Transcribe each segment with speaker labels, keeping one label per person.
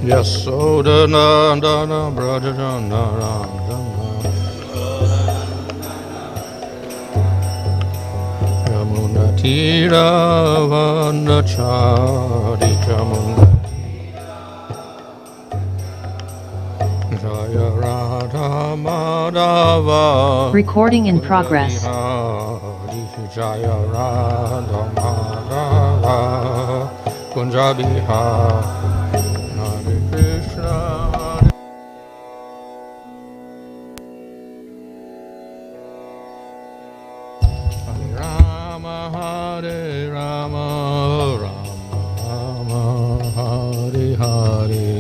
Speaker 1: Yasodhanandana Brajajana Yamunatira Vandachari Jaya Radha Madhava.
Speaker 2: Recording in progress.
Speaker 1: Jaya Radha Madhava Kunjabiha Hare Krishna. Hare Rama Hare Rama Rama Rama Hare Hare.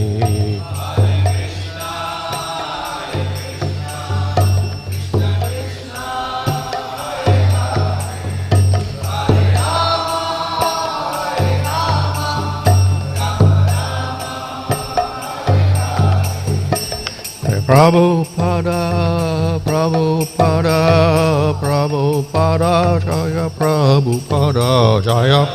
Speaker 1: Prabhupada, Prabhupada, Prabhupada, Jaya Prabhupada, Jaya.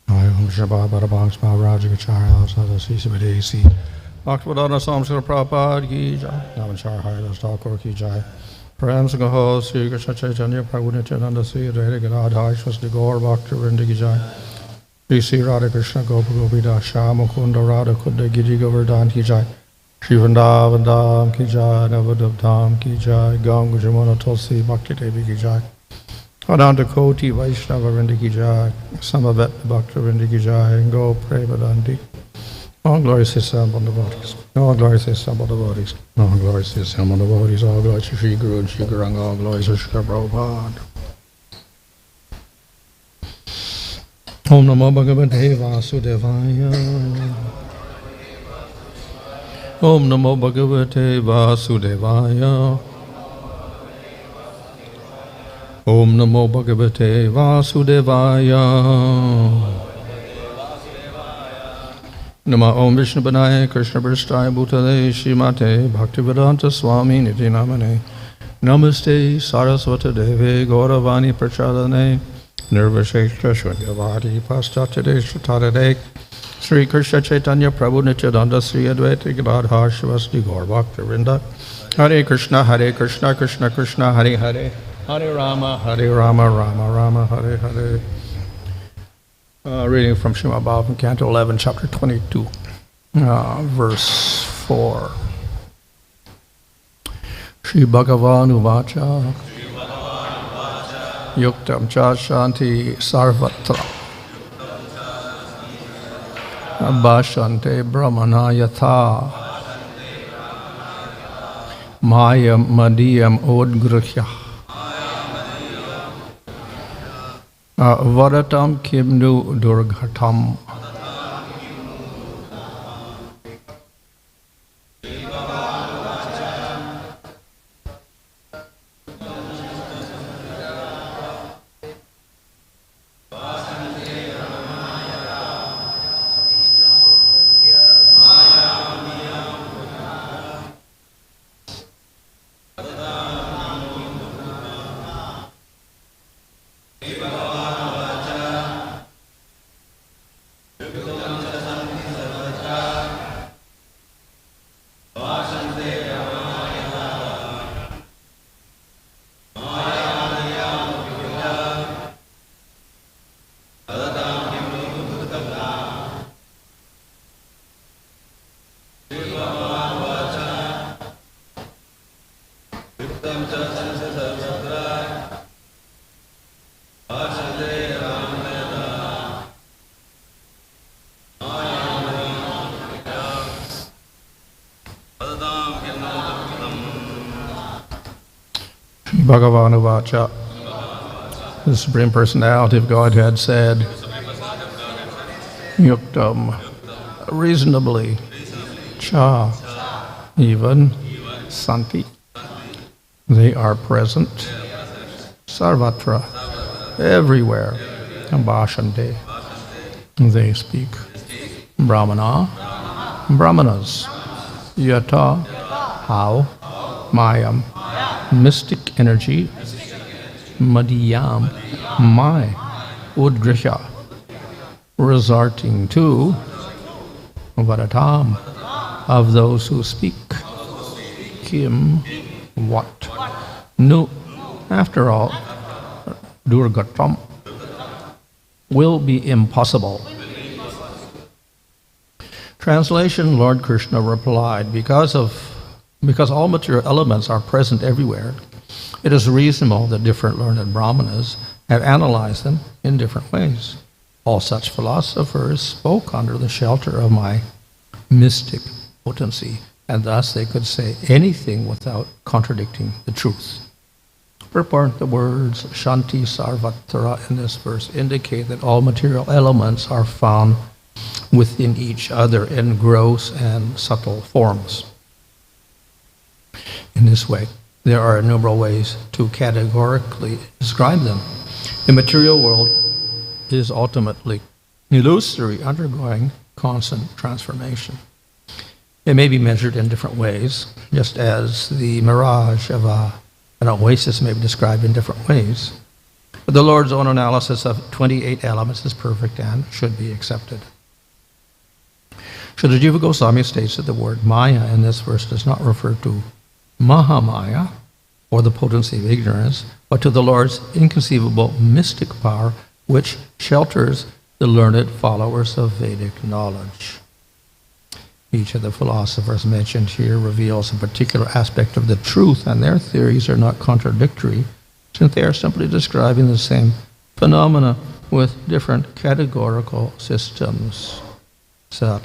Speaker 1: Māyāṁ Shabbat Bhadabhāṅ Smavrajagacharya Sadasi Sabadesi Bhaktivinoda Samsara Prabhupada Ki Jai Namaskar Haridas Thakur Ki Jai Prem Sangho Sri Krishna Chaitanya Prabhu Nityananda Sri Radha Gadadhar Swasti Gaur Bhaktivinoda Ki Jai Sri Radha Krishna Gopa Gopida Shama Mukunda Radha Kunda Giri Govardhan Ki Jai Shri Vrindavan Dham Ki Jai Navadam Ki Jai Ganga Jamuna Tulsi Bhakti Devi Ki Jai Adanta Koti Vaishnava Vrinda Ki Jai Samavet Bhakta Vrinda Ki Jai and Go Prevadanti. All glory to Sam on the bodies. All glory to Sam on the bodies. All glory to Sam on the bodies. All glory to Shri Guru and Shri Guranga. All glory to Shri Prabhupada. Om Namo Bhagavate Vasudevaya. Om Namo Bhagavate Vasudevaya. Om Namo Bhagavate Vasudevaya. Nama Om Vishnu Banaya Krishna Prasthaya Bhutale Shrimate Bhaktivedanta Swami Niti Namane Namaste Saraswata Deve Gauravani Prachadane Nirvashekha Shungyavadi Paschatade Shatadade Sri Krishna Chaitanya Prabhu Nityananda Sri Advaita Gadadhar Shivasti Gaur Bhaktivinoda Hare Krishna Krishna Krishna Hare Hare Hare Rama Rama Rama Hare Hare. Reading from śrī-bhagavān, Canto 11, Chapter 22, verse 4. Śrī-bhagavān uvāca yuktam ca santi sarvatra bhāṣante brāhmaṇā yathā māyāṁ madīyām udgṛhya vadatāṁ kimnu durghaṭam. Bhagavan uvāca. The Supreme Personality of Godhead said, yuktam, reasonably, cha, even, santi. They are present, sarvatra, everywhere, and bhāṣante. They speak. Brāhmaṇā, brāhmanas, yathā, how, māyām, mystic energy, madīyām, my udgṛhya, resulting to vadatāṁ, of those who speak. Kim, what? No, after all, durghaṭam will be impossible. Translation, Lord Kṛṣṇa replied, because all material elements are present everywhere, it is reasonable that different learned brāhmanas have analyzed them in different ways. All such philosophers spoke under the shelter of my mystic potency, and thus they could say anything without contradicting the truth. Purport: the words shanti, sarvatra in this verse indicate that all material elements are found within each other in gross and subtle forms. In this way, there are innumerable ways to categorically describe them. The material world is ultimately illusory, undergoing constant transformation. It may be measured in different ways, just as the mirage of an oasis may be described in different ways. But the Lord's own analysis of 28 elements is perfect and should be accepted. Srila Jiva Goswami states that the word māyā in this verse does not refer to Mahamaya, or the potency of ignorance, but to the Lord's inconceivable mystic power, which shelters the learned followers of Vedic knowledge. Each of the philosophers mentioned here reveals a particular aspect of the truth, and their theories are not contradictory, since they are simply describing the same phenomena with different categorical systems. So,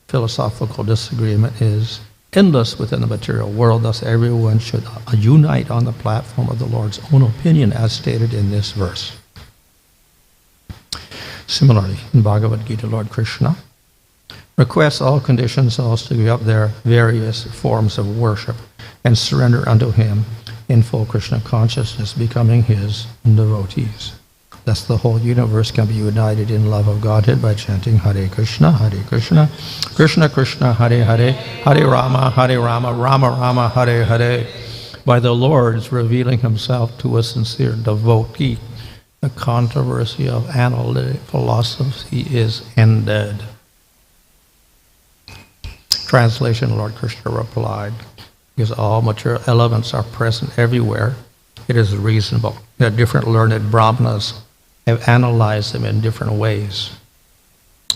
Speaker 1: philosophical disagreement is endless within the material world, thus everyone should unite on the platform of the Lord's own opinion, as stated in this verse. Similarly, in Bhagavad Gita, Lord Kṛṣṇa requests all conditioned souls to give up their various forms of worship and surrender unto him in full Kṛṣṇa consciousness, becoming his devotees. Thus the whole universe can be united in love of Godhead by chanting Hare Kṛṣṇa, Krishna Krishna, Hare Hare, Hare Rama, Rama Rama, Hare Hare. By the Lord's revealing himself to a sincere devotee, the controversy of analytic philosophy is ended. Translation, Lord Kṛṣṇa replied, because all material elements are present everywhere, it is reasonable that different learned brāhmanas have analyzed them in different ways.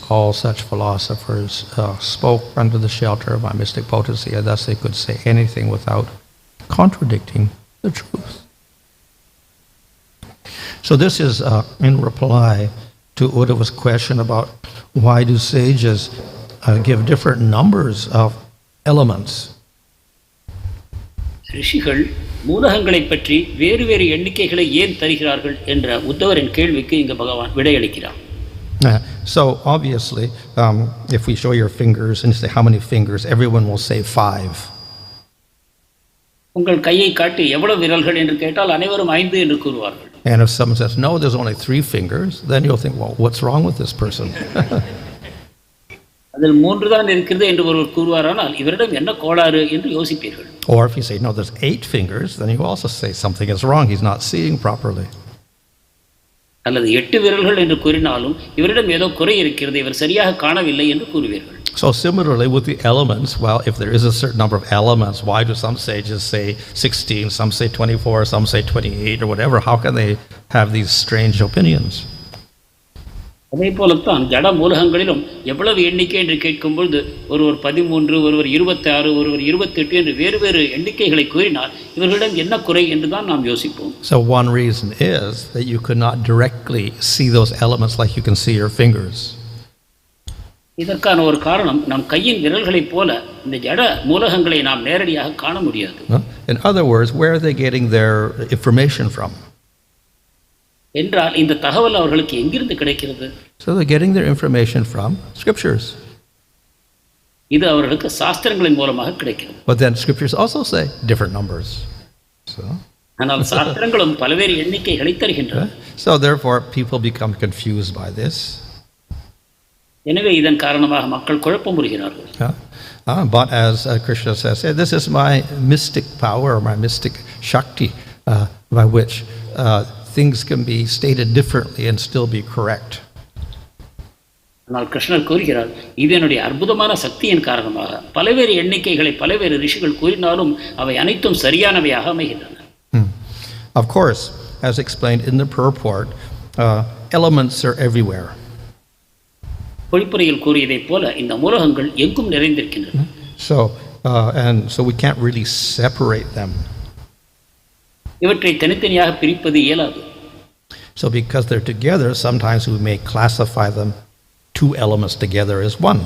Speaker 1: All such philosophers spoke under the shelter of my mystic potency, and thus they could say anything without contradicting the truth. So this is in reply to Uddhava's question about why do sages give different numbers of elements.
Speaker 3: ரிஷிகள் மூலகங்களை பற்றி வேறு வேறு எண்ணிக்கைகளை ஏன் தருகிறார்கள் என்ற உத்தவரின் கேள்விக்கு இங்கு பகவான் விடையளிக்கிறார்.
Speaker 1: So obviously, if we show your fingers and say how many fingers, everyone will say 5.
Speaker 3: உங்கள் கையை காட்டி எவ்வளவு விரல்கள் என்று கேட்டால் அனைவரும் 5 என்று கூறுவார்கள்.
Speaker 1: And if someone says no, there's only 3 fingers, then you'll think, well, what's wrong with this person?
Speaker 3: அதில் 3 தான் இருக்கிறது என்று ஒருவர் கூறுவாரானால் இவரிடம் என்ன கோளாறு என்று யோசிப்பீர்கள்.
Speaker 1: Or if you say no, there's 8 fingers, then you also say something is wrong, he's not seeing properly.
Speaker 3: அல்லது 8 விரல்கள் என்று கூறினாலும் இவரிடம் ஏதோ குறை இருக்கிறது, இவர் சரியாக காணவில்லை என்று கூறுவீர்கள்.
Speaker 1: So similarly with the elements, well, if there is a certain number of elements, why do some sages say 16, some say 24, some say 28 or whatever? How can they have these strange opinions?
Speaker 3: அதே போலத்தான் ஜட மூலகங்களிலும் எவ்வளவு எண்ணிக்கை என்று கேட்கும்பொழுது ஒருவர் 13, ஒருவர் 26, ஒருவர் 28 என்று வேறு வேறு எண்ணிக்கைகளை கூறினால் இவர்களிடம் என்ன குறை என்று தான் நாம் யோசிப்போம்.
Speaker 1: So one reason is that you could not directly see those elements like you can see your fingers.
Speaker 3: இதற்கான ஒரு காரணம் நம் கையின் விரல்களைப் போல இந்த ஜட மூலகங்களை நாம் நேரடியாக காண முடியாது.
Speaker 1: In other words, where are they getting their information from?
Speaker 3: என்றால் இந்த தகவல் அவர்களுக்கு எங்கிருந்து கிடைக்கிறது?
Speaker 1: So they're getting their information from scriptures.
Speaker 3: இது அவர்களுக்கு சாஸ்திரங்களின் மூலமாக கிடைக்கிறது.
Speaker 1: But then scriptures also say different numbers. So
Speaker 3: ஆனால் சாஸ்திரங்களும் பல்வேறு எண்ணிக்கைகளை தருகின்றன.
Speaker 1: So therefore people become confused by this.
Speaker 3: எனவே இதன் காரணமாக மக்கள் குழப்பமுறுகிறார்கள்.
Speaker 1: But as Kṛṣṇa says, this is my mystic power, or my mystic shakti, by which things can be stated differently and still be correct.
Speaker 3: ஆனால் கிருஷ்ணர் கூறுகிறார், இது என்னுடைய அற்புதமான சக்தியின் காரணமாக பலவேறு எண்ணிக்கைகளை பலவேறு ரிஷிகள் கூறினாலும் அவை அனைத்தும் சரியானவையாக அமைகின்றன.
Speaker 1: Of course, as explained in the purport, elements are everywhere.
Speaker 3: பொழிப்புரையில் கூறியதைப் போல இந்த மூலகங்கள் எங்கும் நிறைந்திருக்கின்றன.
Speaker 1: So we can't really separate them.
Speaker 3: இவற்றை தனித்தனியாக பிரிப்பது இயலாது.
Speaker 1: So because they're together, sometimes we may classify them two elements together as one.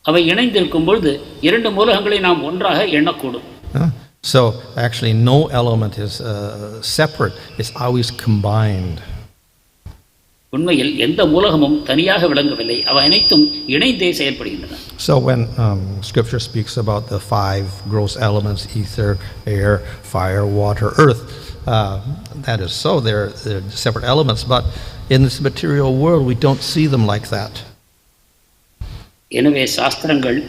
Speaker 3: அவை இணைந்திருக்கும் பொழுது இரண்டு மூலகங்களை நாம் ஒன்றாக எண்ணக்கூடும்.
Speaker 1: So actually no element is separate, it's always combined.
Speaker 3: உண்மையில் எந்த மூலகமும் தனியாக விளங்கவில்லை, அவை அனைத்தும் இணைந்தே செயல்படுகின்றன.
Speaker 1: So when scripture speaks about the five gross elements, ether, air, fire, water, earth, that is so, they're separate elements, but in this material world we don't see them like that.
Speaker 3: எனவே சாஸ்திரங்கள்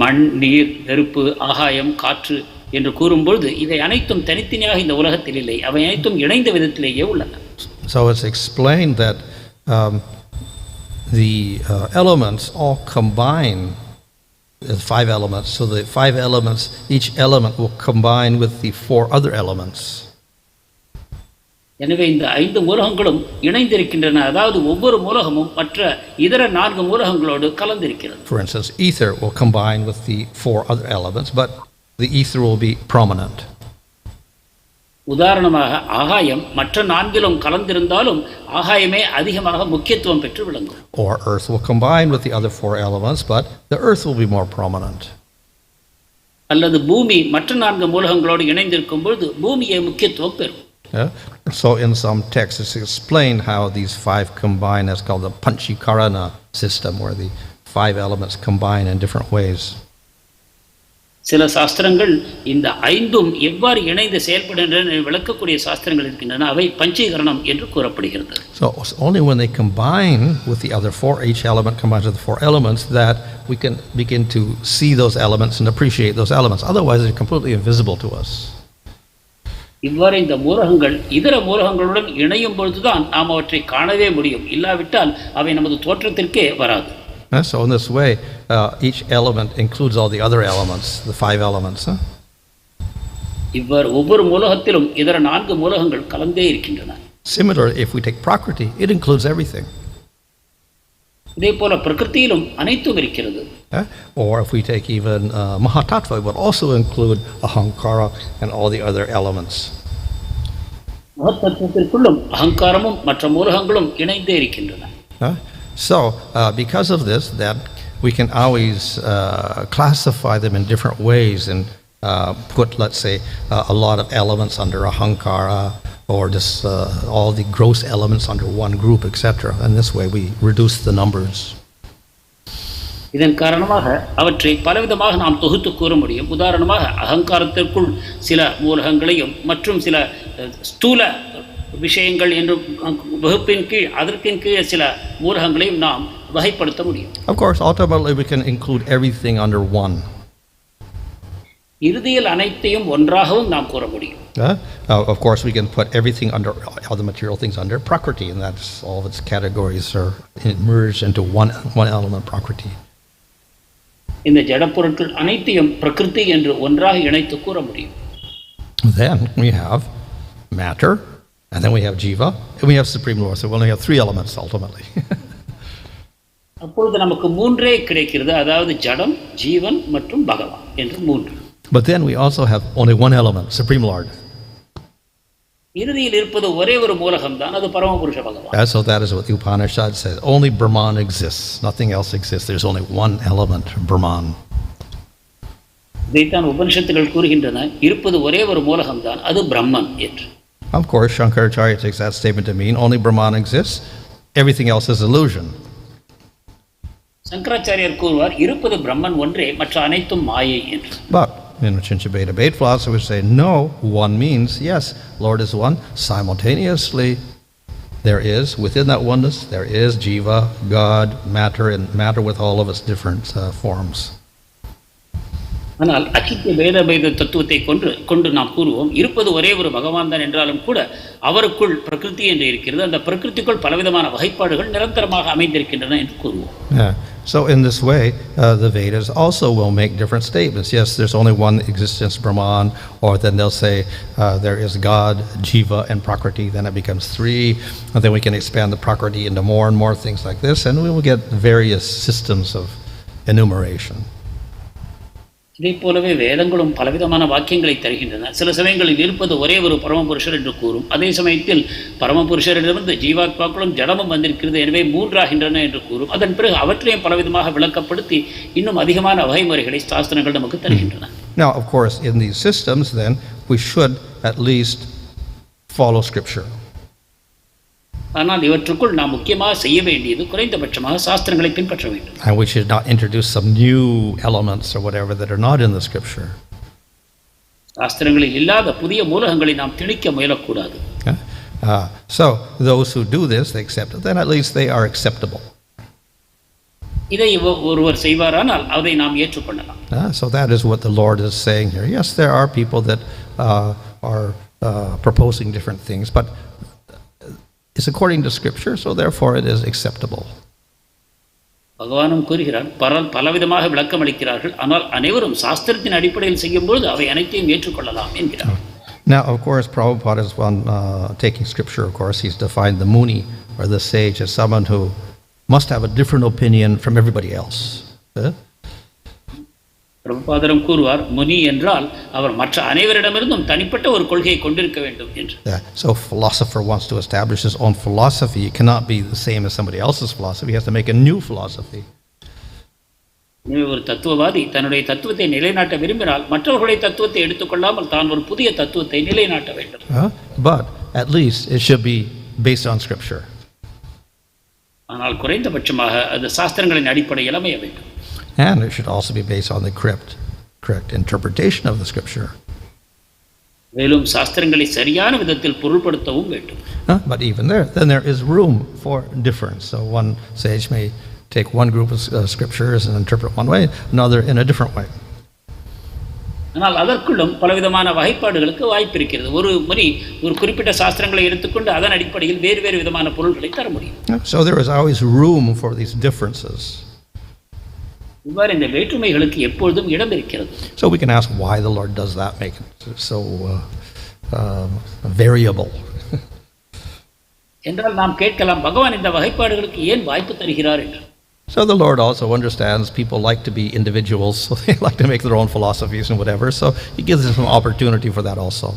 Speaker 3: மண், நீர், நெருப்பு, ஆகாயம், காற்று என்று கூறும்பொழுது இவை அனைத்தும் தனித்தனியாக இந்த உலகத்தில் இல்லை, அவை அனைத்தும் இணைந்த விதத்திலேயே உள்ளன.
Speaker 1: So it's explained that the elements all combine, the five elements, so the five elements, each element will combine with the four other elements.
Speaker 3: எனவே இந்த ஐந்து மூலகங்களும் இணைந்திருக்கின்றன, அதாவது ஒவ்வொரு மூலகமும் மற்ற இதர நான்கு மூலகங்களோடு கலந்திருக்கிறது.
Speaker 1: For instance, ether will combine with the four other elements, but the ether will be prominent.
Speaker 3: உதாரணமாக ஆகாயம் மற்ற நான்கிலும் கலந்திருந்தாலும் ஆகாயமே அதிகமாக முக்கியத்துவம் பெற்று விளங்கும்.
Speaker 1: Or earth will combine with the other four elements, but the earth will be more prominent.
Speaker 3: அல்லது பூமி மற்ற நான்கு மூலகங்களோடு இணைந்திருக்கும் பொழுது பூமியே முக்கியத்துவம் பெறும்.
Speaker 1: So in some texts it's explained how these five combine. That's called the panchikarana system, where the five elements combine in different ways.
Speaker 3: சில சாஸ்திரங்கள் இந்த ஐந்தும் எவ்வாறு இணைந்து செயல்படுகின்றன விளக்கக்கூடிய சாஸ்திரங்கள் இருக்கின்றன, அவை பஞ்சீகரணம் என்று கூறப்படுகிறது.
Speaker 1: So it's only when they combine with the other four, each element combines with the four elements, that we can begin to see those elements and appreciate those elements. Otherwise they're completely invisible to us.
Speaker 3: இவ்வாறு இந்த மூலகங்கள் இதர மூலகங்களுடன் இணையும் பொழுதுதான் நாம் அவற்றை காணவே முடியும், இல்லாவிட்டால் அவை நமது தோற்றத்திற்கே வராது.
Speaker 1: So in this way, each element includes all the other elements, the five elements.
Speaker 3: இவ்வாறு ஒவ்வொரு மூலகத்திலும் இதர நான்கு மூலகங்கள் கலந்தே இருக்கின்றன.
Speaker 1: Similarly, if we take Prakriti, it includes everything.
Speaker 3: இதே போல பிரகிருதியிலும் அனைத்தும் இருக்கிறது.
Speaker 1: Or if we take even Mahatattva, it would also include ahankara and all the other elements.
Speaker 3: மகத்தத்துவத்திற்குள்ளும் அகங்காரமும் மற்ற மூலகங்களும் இணைந்தே இருக்கின்றன.
Speaker 1: So because of this, that we can always classify them in different ways and put, let's say, a lot of elements under ahankara, or just all the gross elements under one group, etc. And this way we reduce the numbers.
Speaker 3: இதன் காரணமாக அவற்றை பலவிதமாக நாம் தொகுத்து கூற முடியும். உதாரணமாக அகங்காரத்திற்குள் சில மூலகங்களையும் மற்றும் சில ஸ்தூல விஷயங்கள் என்று வகுப்பின் கீழ் அதற்கின் கீழ் சில மூலகங்களையும் நாம் வகைப்படுத்த முடியும்.
Speaker 1: Of course, ultimately we can include everything under one.
Speaker 3: இறுதியில் அனைத்தையும் ஒன்றாகவும் நாம் கூற முடியும்.
Speaker 1: Of course, we can put everything under, all the material things under Prakriti, and that's all of its categories are merged into one element, Prakriti.
Speaker 3: இந்த ஜட பொருட்கள் அனைத்தையும் பிரகிருதி என்று ஒன்றாக இணைத்து கூற முடியும்.
Speaker 1: Then we have matter, and then we have jiva, and we have Supreme Lord. So we only have three elements ultimately.
Speaker 3: அப்பொழுது நமக்கு மூன்றே கிடைக்கிறது, அதாவது ஜடம், ஜீவன் மற்றும் பகவான் என்று மூன்று.
Speaker 1: But then we also have only one element, Supreme Lord.
Speaker 3: இறுதியில் இருப்பது ஒரே ஒரு மூலகம் தான், அது பரமபுருஷ பகவான்.
Speaker 1: So that is what the Upanishad says. Only Brahman exists. Nothing else exists. There's only one element, Brahman.
Speaker 3: இதைத்தான் உபனிஷத்துகள் கூறுகின்றன, இருப்பது ஒரே ஒரு மூலகம் தான், அது பிரம்மன் என்று.
Speaker 1: Of course, Shankaracharya takes that statement to mean only Brahman exists. Everything else is illusion.
Speaker 3: சங்கராச்சாரியர் கூறுவார், இருப்பது பிரம்மன் ஒன்றே, மற்ற அனைத்தும் மாயை என்று.
Speaker 1: But in Chinchabeda Bait philosophers say, no, one means, yes, Lord is one. Simultaneously, there is, within that oneness, there is jiva, God, matter, and matter with all of its different forms.
Speaker 3: ஆனால் அச்சித்திய பேத தத்துவத்தை கொண்டு நாம் கூறுவோம், இருப்பது ஒரே ஒரு பகவான் தான் என்றாலும் கூட அவருக்குள் பிரகிருதி என்று இருக்கிறது, அந்த பிரகிருதிக்குள் பலவிதமான வகைப்பாடுகள் நிரந்தரமாக அமைந்திருக்கின்றன என்று கூறுவோம்.
Speaker 1: So in this way, the Vedas also will make different statements. Yes, there's only one existence, Brahman, or then they'll say there is God, Jiva, and Prakriti. Then it becomes three, and then we can expand the Prakriti into more and more things like this, and we will get various systems of enumeration.
Speaker 3: இதே போலவே வேதங்களும் பலவிதமான வாக்கியங்களை தருகின்றன. சில சமயங்களில் இருப்பது ஒரே ஒரு பரமபுருஷர் என்று கூறும், அதே சமயத்தில் பரமபுருஷரிடமிருந்து ஜீவாத்மாக்களும் ஜடமும் வந்திருக்கிறது, எனவே மூன்றாகின்றன என்று கூறும். அதன் பிறகு அவற்றையும் பலவிதமாக விளக்கப்படுத்தி இன்னும் அதிகமான வகைமுறைகளை சாஸ்திரங்கள் நமக்கு தருகின்றன.
Speaker 1: Now, of course, in these systems, then, we should at least follow Scripture.
Speaker 3: ஆனால் இவற்றுக்குள் நாம் முக்கியமாக செய்ய வேண்டியது குறைந்தபட்சமாக சாஸ்திரங்களை பின்பற்ற வேண்டும்.
Speaker 1: And we should not introduce some new elements or whatever that are not in the Scripture.
Speaker 3: சாஸ்திரங்களில் இல்லாத புதிய மூலகங்களை நாம் திணிக்க முயலக்கூடாது.
Speaker 1: So those who do this, they accept it, then at least they are acceptable.
Speaker 3: இதை ஒருவர் செய்வாரானால் அதை நாம் ஏற்றுக்கொள்ளலாம்.
Speaker 1: So that is what the Lord is saying here. Yes, there are people that are proposing different things, but it's according to Scripture, so therefore it is acceptable.
Speaker 3: பகவானும் கூறுகிறார், பலவிதமாக விளக்கம் அளிக்கிறார்கள், ஆனால் அனைவரும் சாஸ்திரத்தின் அடிப்படையில் செய்யும்போது அவை அனைத்தையும் ஏற்றுக்கொள்ளலாம் என்கிறார்.
Speaker 1: Now, of course, Prabhupada is one taking Scripture. Of course, he's defined the Muni or the sage as someone who must have a different opinion from everybody else.
Speaker 3: பிரபுபாதரும் கூறுவார், முனி என்றால் அவர் மற்ற அனைவரிடமிருந்தும் தனிப்பட்ட ஒரு கொள்கையை கொண்டிருக்க வேண்டும் என்று.
Speaker 1: So a philosopher wants to establish his own philosophy. It cannot be the same as somebody else's philosophy. He has to make a new philosophy.
Speaker 3: ஒரு தத்துவவாதி தன்னுடைய தத்துவத்தை நிலைநாட்ட விரும்பினால் மற்றவர்களுடைய தத்துவத்தை எடுத்துக்கொள்ளாமல் தான் ஒரு புதிய தத்துவத்தை நிலைநாட்ட வேண்டும்.
Speaker 1: But at least it should be based on Scripture.
Speaker 3: ஆனால் குறைந்தபட்சமாக அது சாஸ்திரங்களின் அடிப்படையில் அமைய வேண்டும்.
Speaker 1: And it should also be based on the correct interpretation of the Scripture.
Speaker 3: மேலும் சாஸ்திரங்களை சரியான விதத்தில் பொருள்படுத்தவும் வேண்டும்.
Speaker 1: But even then there is room for difference. So one sage may take one group of scriptures and interpret one way, another in a different way.
Speaker 3: ஆனால் அதற்குள்ளும் பலவிதமான வகைப்பாடுகளுக்கு வாய்ப்பு இருக்கிறது. ஒரு முனி ஒரு குறிப்பிட்ட சாஸ்திரங்களை எடுத்துக்கொண்டு அதன் அடிப்படையில் வேறு வேறு விதமான பொருள்களை தர முடியும்.
Speaker 1: So there is always room for these differences.
Speaker 3: இவ்வாறு இந்த வேற்றுமைகளுக்கு எப்பொழுதும் இடம் இருக்கிறது.
Speaker 1: So we can ask why the Lord does that, make it so variable.
Speaker 3: என்றால் நாம் கேட்கலாம், பகவான் இந்த வகைப்பாடுகளுக்கு ஏன் வாய்ப்பு தருகிறார் என்று.
Speaker 1: So the Lord also understands people like to be individuals, so they like to make their own philosophies and whatever, so he gives them some opportunity for that also.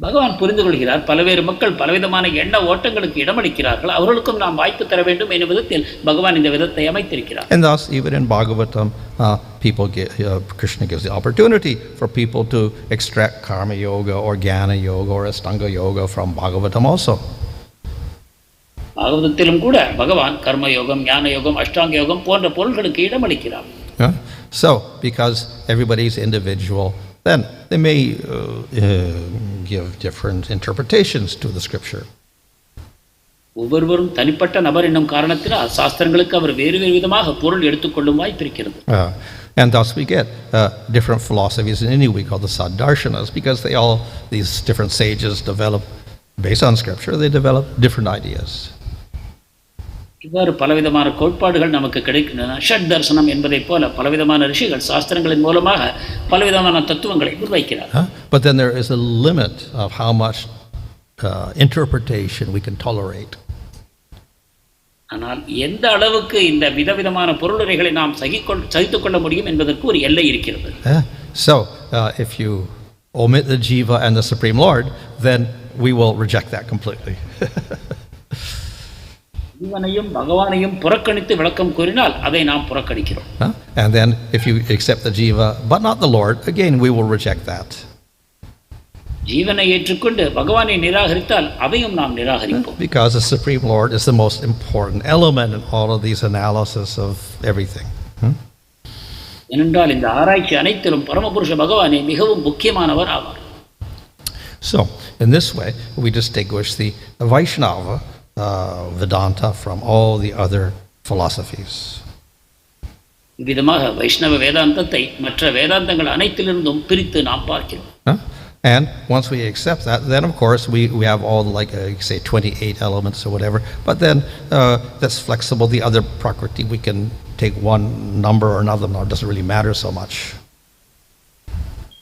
Speaker 3: பகவான் புரிந்து கொள்கிறார், பலவேறு மக்கள் பலவிதமான எண்ண ஓட்டங்களுக்கு இடமளிக்கிறார்கள், அவர்களுக்கும் நாம் வாய்ப்பு தர வேண்டும் என்ற விதத்தில் பகவான் இந்த விதத்தை அமைத்திருக்கிறார்.
Speaker 1: And thus, even in Bhagavatam, Kṛṣṇa gives the opportunity for people to extract karma yoga or jnana yoga or astanga yoga from Bhagavatam also.
Speaker 3: பாகவதத்திலும் கூட பகவான் கர்ம யோகம், ஞான யோகம், அஷ்டாங்க யோகம் போன்ற பொருள்களுக்கு இடமளிக்கிறார்.
Speaker 1: So, because everybody is individual, then they may give different interpretations to the Scripture.
Speaker 3: ஒவ்வொருவரும் தனிப்பட்ட நபர் என்னும் காரணத்தினால் சாஸ்திரங்களுக்கு அவர் வேறு வேறு விதமாக பொருள் எடுத்துக்கொள்ளும் வாய்ப்பு இருக்கிறது.
Speaker 1: And thus we get different philosophies in any we call the saddarshanas, because these different sages develop based on Scripture, they develop different ideas.
Speaker 3: இவ்வாறு பலவிதமான கோட்பாடுகள் நமக்கு கிடைக்கின்றன. ஷட் தர்சனம் என்பதை போல பலவிதமான ரிஷிகள் சாஸ்திரங்களின் மூலமாக பலவிதமான தத்துவங்களை முன்வைக்கிறார்.
Speaker 1: But then there is a limit of how much interpretation we can tolerate.
Speaker 3: ஆனால் எந்த அளவுக்கு இந்த விதவிதமான பொருளுரைகளை நாம் சகித்துக் கொள்ள முடியும் என்பதற்கு ஒரு எல்லை இருக்கிறது.
Speaker 1: So if you omit the Jiva and the Supreme Lord, then we will reject that completely.
Speaker 3: ஜீவனையும் பகவானையும் புறக்கணித்து விளக்கம் கூறினால் அதை நாம் புறக்கணிக்கிறோம்.
Speaker 1: And then if you accept the Jiva but not the Lord, again we will reject that.
Speaker 3: ஜீவனை ஏற்றுக்கொண்டு பகவானை நிராகரித்தால் அதையும் நாம் நிராகரிப்போம்.
Speaker 1: Because the Supreme Lord is the most important element in all of these analysis of everything.
Speaker 3: ஏனென்றால் இந்த ஆராய்ச்சி அனைத்திலும் பரமபுருஷ பகவானே மிகவும் முக்கியமானவர் ஆவார்.
Speaker 1: So in this way we distinguish the Vaishnava Vedanta from all the other philosophies.
Speaker 3: இவ்விதமாக வைஷ்ணவ வேதாந்தத்தை மற்ற வேதாந்தங்கள் அனைத்திலிருந்தும் பிரித்து நாம் பார்க்கிறோம்.
Speaker 1: And once we accept that, then of course we have all say 28 elements or whatever, but then that's flexible. The other prakriti, we can take one number or another, it doesn't really matter so much.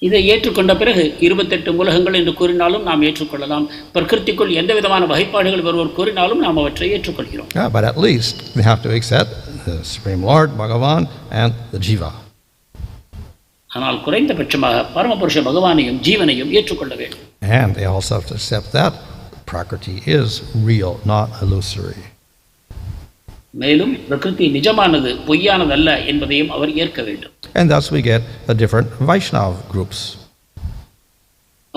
Speaker 3: இதை ஏற்றுக்கொண்ட பிறகு 28 மூலகங்கள் என்று கூறினாலும் நாம் ஏற்றுக்கொள்ளலாம். பிரகிருதிக்குள் எந்த விதமான வகைப்பாடுகள் ஒருவர் கூறினாலும் நாம் அவற்றை ஏற்றுக்கொள்கிறோம்.
Speaker 1: But at least we have to accept the Supreme Lord, Bhagavan, and the Jiva.
Speaker 3: ஆனால் குறைந்தபட்சமாக பரமபுருஷ பகவானையும் ஜீவனையும் ஏற்றுக்கொள்ள வேண்டும்.
Speaker 1: And they also have to accept that Prakriti is real, not illusory.
Speaker 3: மேலும் பிரகிருதி நிஜமானது, பொய்யானதல்ல என்பதையும் அவர் ஏற்க வேண்டும்.
Speaker 1: And thus we get the different Vaishnava groups.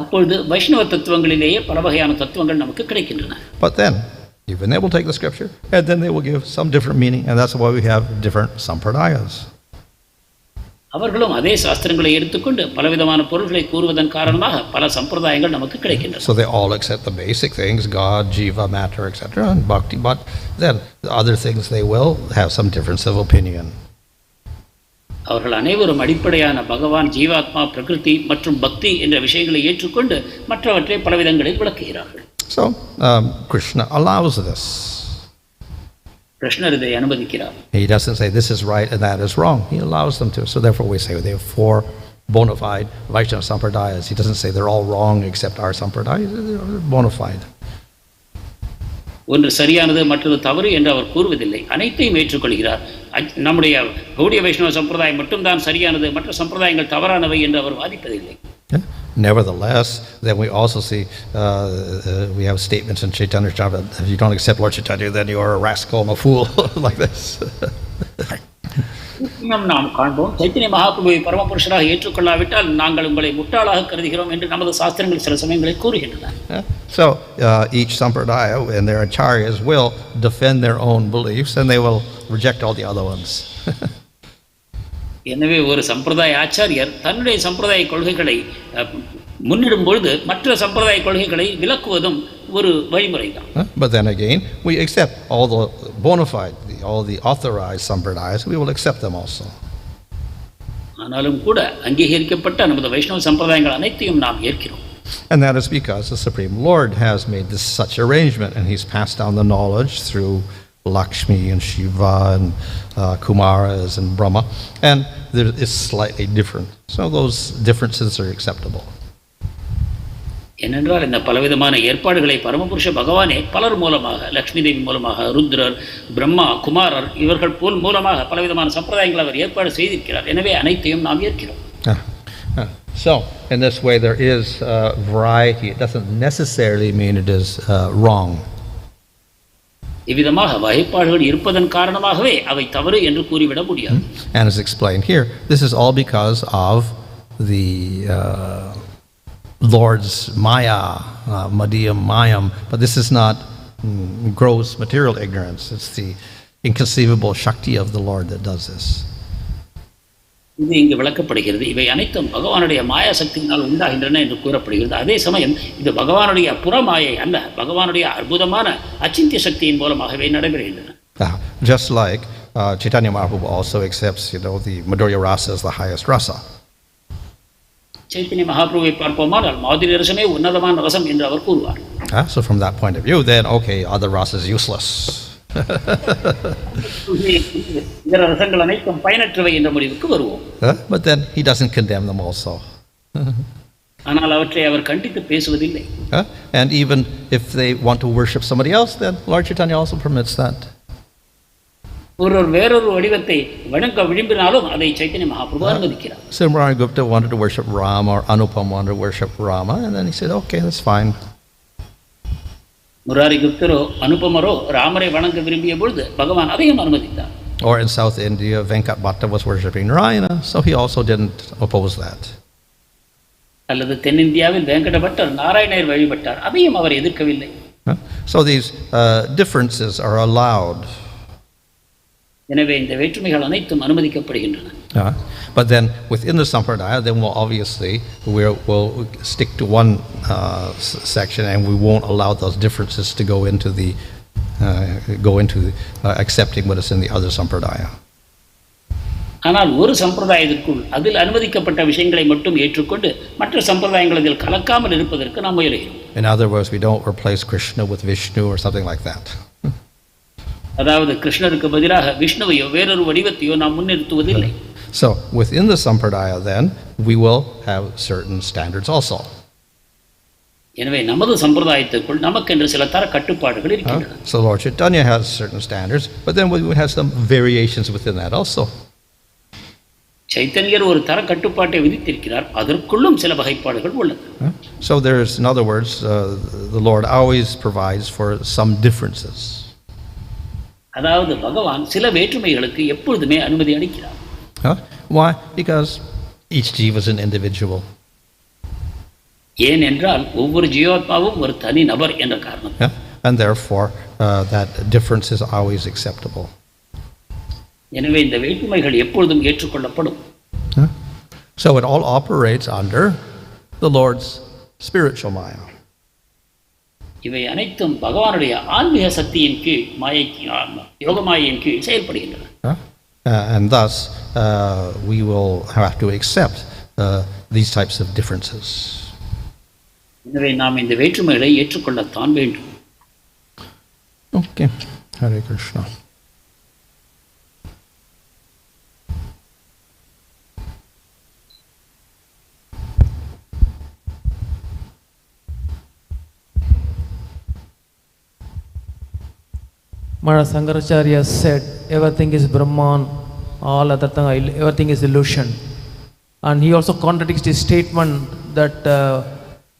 Speaker 3: அப்பொழுது வைஷ்ணவ தத்துவங்களிலேயே பல வகையான தத்துவங்கள் நமக்கு கிடைக்கின்றன.
Speaker 1: But then even they will take the scripture and then they will give some different meaning, and that's why we have different sampradāyas.
Speaker 3: அவர்களும் அதே சாஸ்திரங்களை எடுத்துக்கொண்டு பலவிதமான பொருள்களை கூறுவதன் காரணமாக பல சம்பிரதாயங்கள் நமக்கு கிடைக்கின்றன.
Speaker 1: So they all accept the basic things, God, Jiva, matter, etc., and bhakti, but then the other things they will have some difference of opinion.
Speaker 3: அவர்கள் அனைவரும் அடிப்படையான பகவான், ஜீவாத்மா, பிரகிருதி மற்றும் பக்தி என்ற விஷயங்களை ஏற்றுக்கொண்டு மற்றவற்றை பலவிதங்களில் விளக்குகிறார்கள்.
Speaker 1: So Kṛṣṇa allows this.
Speaker 3: கிருஷ்ணர் இதை அனுமதிக்கிறார்.
Speaker 1: He doesn't say this is right and that is wrong. He allows them to. So therefore we say they have 4 bona fide Vaishnava sampradāyas. He doesn't say they're all wrong except our sampradāya. They're bona fide.
Speaker 3: ஒன்று சரியானது மற்றது தவறு என்று அவர் கூறுவதில்லை. அனைத்தையும் ஏற்றுக்கொள்கிறார். நம்முடைய கௌடிய வைஷ்ணவ சம்பிரதாயம் மட்டும்தான் சரியானது, மற்ற சம்பிரதாயங்கள் தவறானவை என்று அவர் வாதிப்பதில்லை.
Speaker 1: Nevertheless, then we also see we have statements in Chaitanya Charitamrita, if you don't accept Lord Chaitanya, then you are a rascal and a fool, like this.
Speaker 3: நாம் காண்போம், சைத்தன்ய மகாபிரபுவை பரமபுருஷராக ஏற்றுக்கொள்ளாவிட்டால் நாங்கள் உங்களை முட்டாளாக கருதுகிறோம் என்று நமது சாஸ்திரங்கள் சில சமயங்களில் கூறுகின்றன.
Speaker 1: So each sampradaya and their acharyas will defend their own beliefs and they will reject all the other ones.
Speaker 3: எனவே ஒரு சம்பிரதாய ஆச்சாரியர் தன்னுடைய சம்பிரதாய கொள்கைகளை முன்னிடும் பொழுது மற்ற சம்பிரதாய கொள்கைகளை விலக்குவதும் ஒரு வழிமுறை தான்.
Speaker 1: But then again, we accept all the bona fide, all the authorized sampradayas, we will accept them also.
Speaker 3: ஆனாலும் கூட அங்கீகரிக்கப்பட்ட நமது வைஷ்ணவ சம்பிரதாயங்கள் அனைத்தையும் நாம் ஏற்கிறோம்.
Speaker 1: And that is because the Supreme Lord has made this such arrangement, and He's passed down the knowledge through Lakshmi and Shiva and Kumaras and Brahma, and there is slightly different. So those differences are acceptable.
Speaker 3: ஏனென்றால் இந்த பலவிதமான ஏற்பாடுகளை பரமபுருஷ பகவானே பலர் மூலமாக, லக்ஷ்மி தேவி மூலமாக, ருத்ரர், பிரம்மா, குமாரர் இவர்கள் போல் மூலமாக பலவிதமான சம்பிரதாயங்களை அவர் ஏற்பாடு செய்திருக்கிறார். எனவே அனைத்தையும் நாம் ஏற்கிறோம்.
Speaker 1: So in this way there is variety. It doesn't necessarily mean it is wrong.
Speaker 3: இவ்விதமாக வகைப்பாடுகள் இருப்பதன் காரணமாகவே அவை தவறு என்று கூறிவிட முடியாது.
Speaker 1: And as explained here, this is all because of the Lord's madīyām, māyām, but this is not gross material ignorance. It's the inconceivable shakti of the Lord that does this.
Speaker 3: இது இங்கு விளக்கப்படுகிறது. இவை அனைத்தும் பகவானுடைய மாயா சக்தியினால் உண்டாகின்றன என்று கூறப்படுகிறது. அதே சமயம் இது பகவானுடைய புறமாயை அல்ல, பகவானுடைய அற்புதமான அச்சிந்திய சக்தியின் மூலமாகவே நடைபெறுகின்றன.
Speaker 1: Just like Chaitanya Mahaprabhu also accepts, the madhurya rasa is the highest rasa.
Speaker 3: Chaitanya மகாபிரபுவை பார்ப்போமானால் மாதிரி ரசமே உன்னதமான ரசம் என்று அவர் கூறுவார்.
Speaker 1: So from that point of view, then okay, other rasa is useless.
Speaker 3: இதர ரசங்கள் அனைத்தும் பயனற்றவை என்ற முடிவுக்கு வருவோம்.
Speaker 1: But then he doesn't condemn them also.
Speaker 3: ஆனால் அவற்றை அவர் கண்டித்து பேசுவதில்லை.
Speaker 1: And even if they want to worship somebody else, then Lord Chaitanya also permits that.
Speaker 3: ஒருவர் வேறொரு வடிவத்தை வணங்க விரும்பினாலும் அதை Chaitanya Mahaprabhu அனுமதிக்கிறார்.
Speaker 1: Simran Gupta wanted to worship Rama, or Anupam wanted to worship Rama, and then he said, okay, that's fine.
Speaker 3: Murari குப்தரோ அனுபமரோ ராமரை வணங்க விரும்பிய பொழுது பகவான் அதையும் அனுமதித்தார்.
Speaker 1: Or in South India, Venkat Bhatta was worshiping Narayana, so he also didn't oppose that.
Speaker 3: அல்லது தென்னிந்தியாவில் Venkata butter நாராயணர் வழிபட்டார், அதையும் அவர் எதிர்க்கவில்லை.
Speaker 1: So these differences are allowed.
Speaker 3: எனவே இந்த வேற்றுமைகள் அனைத்தும் அனுமதிக்கப்படுகின்றன.
Speaker 1: But then within the sampradāya, then we'll stick to one section, and we won't allow those differences to go into accepting what is in the other sampradāya.
Speaker 3: ஆனால் ஒரு சம்பிரதாயத்திற்குள் அதில் அனுமதிக்கப்பட்ட விஷயங்களை மட்டும் ஏற்றுக்கொண்டு மற்ற சம்பிரதாயங்கள் அதில் கலக்காமல் இருப்பதற்கு நாம் முயலுகிறோம்.
Speaker 1: In other words, we don't replace Kṛṣṇa with Vishnu or something like that.
Speaker 3: அதாவது கிருஷ்ணருக்கு பதிலாக விஷ்ணுவையோ வேறொரு வடிவத்தையோ நாம் முன்னிறுத்துவதில்லை.
Speaker 1: So within the sampradāya then we will have certain standards also.
Speaker 3: எனவே நமது சம்பிரதாயத்திற்குள் நமக்கென்று சில தர கட்டுப்பாடுகள் இருக்கின்றன.
Speaker 1: So Lord Chaitanya has certain standards, but then we have some variations within that also.
Speaker 3: சைத்தன்யர் ஒரு தர கட்டுப்பாட்டை விதித்திருக்கிறார், அதற்குள்ளும் சில வகைப்பாடுகள் உள்ளன.
Speaker 1: So there's, in other words, the Lord always provides for some differences.
Speaker 3: அதாவது பகவான் சில வேற்றுமைகளுக்கு எப்பொழுதுமே அனுமதி அளிக்கிறார்.
Speaker 1: Why? Because each jiva is an individual.
Speaker 3: ஏனென்றால் ஒவ்வொரு ஜீவாத்மாவும் ஒரு தனி நபர் என்ற காரணம்.
Speaker 1: And therefore that difference is always acceptable.
Speaker 3: எனவே இந்த வேற்றுமைகள் எப்பொழுதும் ஏற்றுக்கொள்ளப்படும்.
Speaker 1: So it all operates under the Lord's spiritual māyāṁ.
Speaker 3: இவை அனைத்தும் பகவானுடைய ஆன்மீக சக்தியின் கீழ் யோக மாயையின் கீழ் செயல்படுகின்றன.
Speaker 1: And thus we will have to accept these types of differences.
Speaker 3: எனவே நாம் இந்த வேற்றுமைகளை ஏற்றுக்கொள்ளத்தான் வேண்டும்.
Speaker 1: Okay. Hare Kṛṣṇa.
Speaker 4: Maharaj Shankaracharya said, everything is Brahman, all other thing, everything is illusion. And he also contradicts his statement that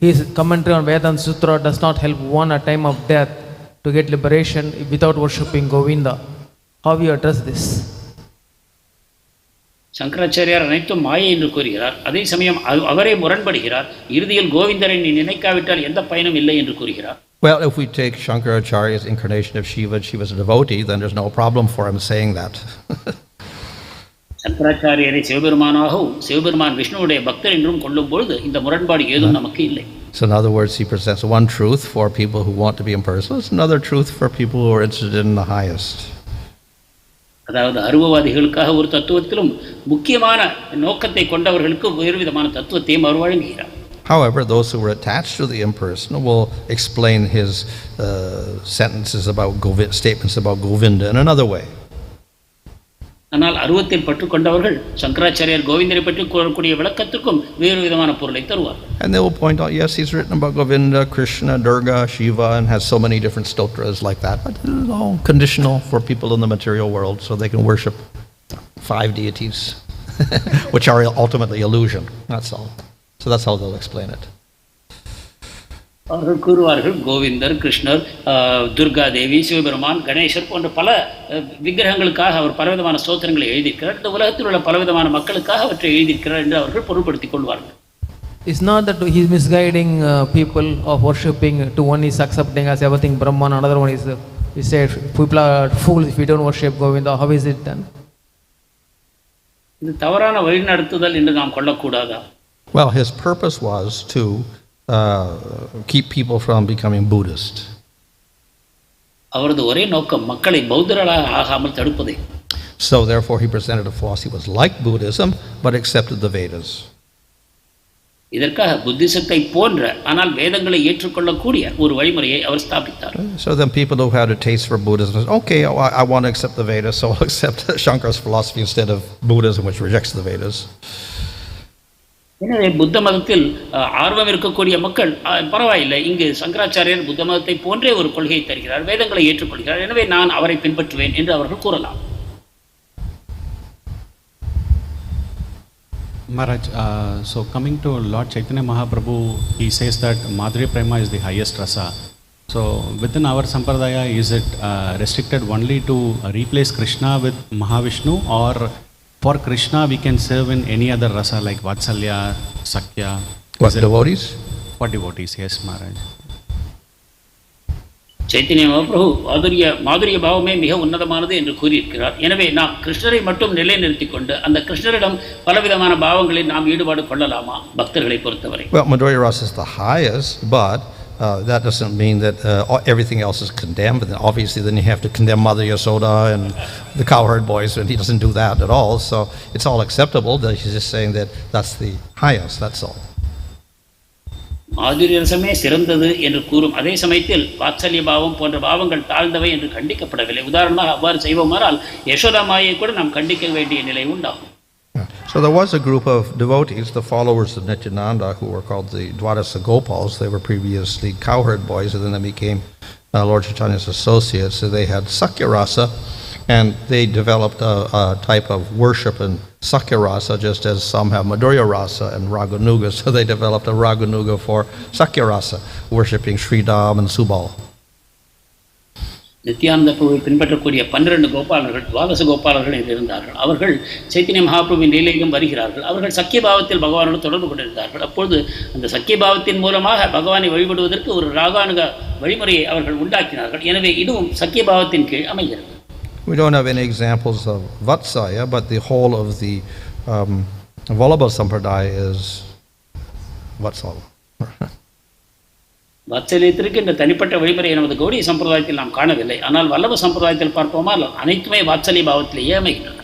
Speaker 4: his commentary on Vedanta Sutra does not help one at time of death to get liberation without worshipping Govinda. How you address this?
Speaker 3: சங்கராச்சாரியார் அனைத்தும் மாயை என்று கூறுகிறார், அதே சமயம் அவரே முரண்படுகிறார். இறுதியில் கோவிந்தரை நீ நினைக்காவிட்டால் எந்த பயனும் இல்லை என்று கூறுகிறார்.
Speaker 1: Well, if we take Shankaracharya's incarnation of Shiva, Shiva's a devotee, then there's no problem for him saying that.
Speaker 3: சங்கராச்சாரியரை சிவபெருமானாகவும் Sivaperuman விஷ்ணுவுடைய பக்தர் என்றும் கொள்ளும் பொழுது இந்த முரண்பாடு ஏதும் நமக்கு இல்லை.
Speaker 1: So in other words, he presents one truth for people who want to be impersonal, another truth for people who are interested in the highest.
Speaker 3: அதாவது அருவவாதிகளுக்காக ஒரு தத்துவத்திலும் முக்கியமான நோக்கத்தை கொண்டவர்களுக்கு வேறு விதமான தத்துவத்தையும் அவர் வழங்குகிறார்.
Speaker 1: However, those who are attached to the impersonal will explain his sentences about statements about Govinda in another way.
Speaker 3: ஆனால் அருவத்தில் பற்றுக்கொண்டவர்கள் சங்கராச்சாரியார் கோவிந்தரை பற்றி கூறக்கூடிய விளக்கத்திற்கும் வேறு விதமான பொருளை தருவார்கள்.
Speaker 1: And they will point out, yes, he's written about Govinda, Kṛṣṇa, Durga, Shiva, and has so many different stotras like that. But it is all conditional for people in the material world, so they can worship 5 deities, which are ultimately illusion. That's all. So that's how they'll explain it.
Speaker 3: அவர்கள் கூறுவார்கள் கோவிந்தர், கிருஷ்ணர், துர்கா தேவி, சிவபெருமான், கணேசர் போன்ற பல விக்கிரகங்களுக்காக அவர் பலவிதமான ஸ்தோத்திரங்களை எழுதியிருக்கிறார். இந்த உலகத்தில் உள்ள பலவிதமான மக்களுக்காக அவற்றை எழுதியிருக்கிறார் என்று அவர்கள் பொருள்படுத்திக் கொள்வார்கள்.
Speaker 4: It's not that he is misguiding people of worshipping. To one is accepting as everything Brahman, another one is he said people are fools if we don't worship Govinda. How is it then?
Speaker 3: இது தவறான வழிநடத்துதல் என்று நாம் கொள்ளக்கூடாதா?
Speaker 1: Well, his purpose was to keep people from becoming Buddhist.
Speaker 3: அவரது ஒரே நோக்கம் மக்களை பௌத்தர்களாக ஆகாமல் தடுப்பதே.
Speaker 1: So therefore he presented a philosophy was like Buddhism but accepted the Vedas.
Speaker 3: இதற்காக புத்திசத்தை போன்ற ஆனால் வேதங்களை ஏற்றுக்கொள்ளக்கூடிய ஒரு வழிமுறையை அவர் ஸ்தாபித்தார்.
Speaker 1: So then people who had a taste for Buddhism said, okay, I want to accept the Vedas, so I'll accept Shankara's philosophy instead of Buddhism, which rejects the Vedas.
Speaker 3: எனவே புத்த மதத்தில் ஆர்வம் இருக்கக்கூடிய மக்கள் பரவாயில்லை, இங்கு சங்கராச்சாரியர் புத்த மதத்தை போன்றே ஒரு கொள்கையை தருகிறார், வேதங்களை ஏற்றுக்கொள்கிறார், எனவே நான் அவரை பின்பற்றுவேன் என்று அவர்கள் கூறலாம்.
Speaker 5: Maharaj, so coming to Lord Chaitanya Mahaprabhu, he says that Madhurya Prema is the highest rasa. So within our sampradāya, is it restricted only to replace Kṛṣṇa with Mahavishnu, or for Kṛṣṇa we can serve in any other rasa like Vatsalya, Sakya?
Speaker 1: What, devotees?
Speaker 5: For devotees, yes Maharaj.
Speaker 3: Chaitanya Mahaprabhu மாதுரிய பாவமே மிக உன்னதமானது என்று கூறியிருக்கிறார். எனவே நாம் கிருஷ்ணரை மட்டும் நிலைநிறுத்திக் கொண்டு அந்த கிருஷ்ணரிடம் பலவிதமான பாவங்களில் நாம் ஈடுபாடு கொள்ளலாமா பக்தர்களை பொறுத்தவரை?
Speaker 1: Well, Madhurya Rasa is the highest, but that doesn't mean that everything else is condemned. But then obviously, then you have to condemn Mother Yasoda and the cowherd boys, and he doesn't do that at all. So it's all acceptable. That he's just saying that that's the highest. That's all.
Speaker 3: மாதுரிய ரசமே சிறந்தது என்று கூறும் அதே சமயத்தில் வாத்சல்ய பாவம் போன்ற பாவங்கள் தாழ்ந்தவை என்று கண்டிக்கப்படவில்லை. உதாரணமாக அவ்வாறு செய்வோமானால் யசோதா மாயை கூட நாம் கண்டிக்க வேண்டிய நிலை உண்டாகும்.
Speaker 1: So there was a group of devotees, the followers of Nityananda, who were called the Dwadasa Gopals. They were previously cowherd boys, and then they became Lord Chaitanya's associates. So they had Sakya Rasa, and they developed a type of worship in Sakya Rasa, just as some have Madhurya Rasa and Raganuga. So they developed a Raganuga for Sakya Rasa, worshipping Sridham and Subal.
Speaker 3: Nityananda பிரபுவை பின்பற்றக்கூடிய 12 கோபாலர்கள், துவாதச கோபாலர்கள் என்று இருந்தார்கள். அவர்கள் சைத்தன்ய மகாபிரபுவின் நிலையிலும் வருகிறார்கள். அவர்கள் சக்கியபாவத்தில் பகவானோடு தொடர்பு கொண்டிருந்தார்கள். அப்பொழுது அந்த சக்கியபாவத்தின் மூலமாக பகவானை வழிபடுவதற்கு ஒரு ராகானுக வழிமுறையை அவர்கள் உண்டாக்கினார்கள். எனவே இதுவும் சக்கியபாவத்தின் கீழ் அமைகிறது.
Speaker 1: We don't have any examples of Vatsaya, but the whole of the Vallabha sampradāya is Vatsala.
Speaker 3: வாத்சல்யத்திற்கு இந்த தனிப்பட்ட வழிமுறையை நமது கௌடிய சம்பிரதாயத்தில் நாம் காணவில்லை. ஆனால் வல்லப சம்பிரதாயத்தில் பார்ப்போமால் அனைத்துமே வாத்சல்ய பாவத்திலேயே அமைகின்றன.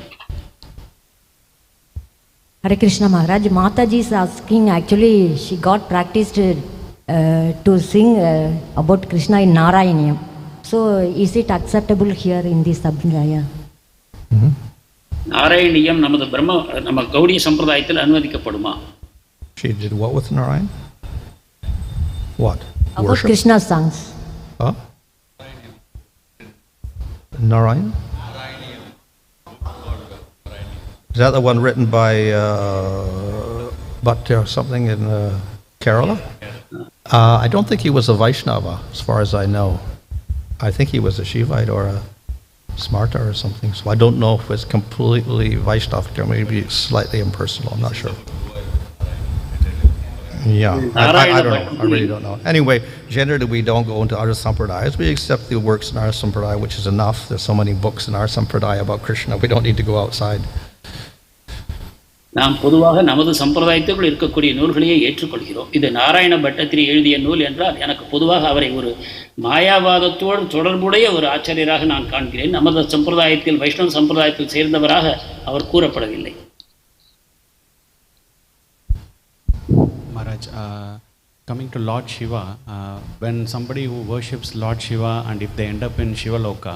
Speaker 6: Hare Krishna Maharaj, Mataji is asking, actually she got practiced to sing about Krishna in Narayaniyam. So is it acceptable here in this sampradāya?
Speaker 3: Narayaneeyam நம்ம கௌடிய சம்பிரதாயத்தில் அனுமதிக்கப்படுமா?
Speaker 1: She did what with Narayan? What?
Speaker 6: About
Speaker 1: Worship?
Speaker 6: Krishna's songs.
Speaker 1: Huh? Narayan? Is that the one written by Bhatta or something in Kerala? I don't think he was a Vaishnava, as far as I know. I think he was a Shivite or a Smarta or something. So I don't know if it's completely Vaishnava, maybe slightly impersonal. I'm not sure. Yeah, I don't know. I really don't know. Anyway, generally we don't go into other sampradayas. We accept the works in our sampradaya, which is enough. There's so many books in our sampradaya about Kṛṣṇa. We don't need to go outside.
Speaker 3: நாம் பொதுவாக நமது சம்பிரதாயத்துக்குள் இருக்கக்கூடிய நூல்களையே ஏற்றுக்கொள்கிறோம். இது நாராயண பட்டத்திரி எழுதிய நூல் என்றால் எனக்கு பொதுவாக அவரை ஒரு மாயாவாதத்தோடு தொடர்புடைய ஒரு ஆச்சாரியராக நான் காண்கிறேன். நமது சம்பிரதாயத்தில் வைஷ்ணவ சம்பிரதாயத்தில் சேர்ந்தவராக அவர் கூறப்படவில்லை.
Speaker 5: Maharaj, coming to Lord Shiva, when somebody who worships Lord Shiva and if they end up in Shivaloka,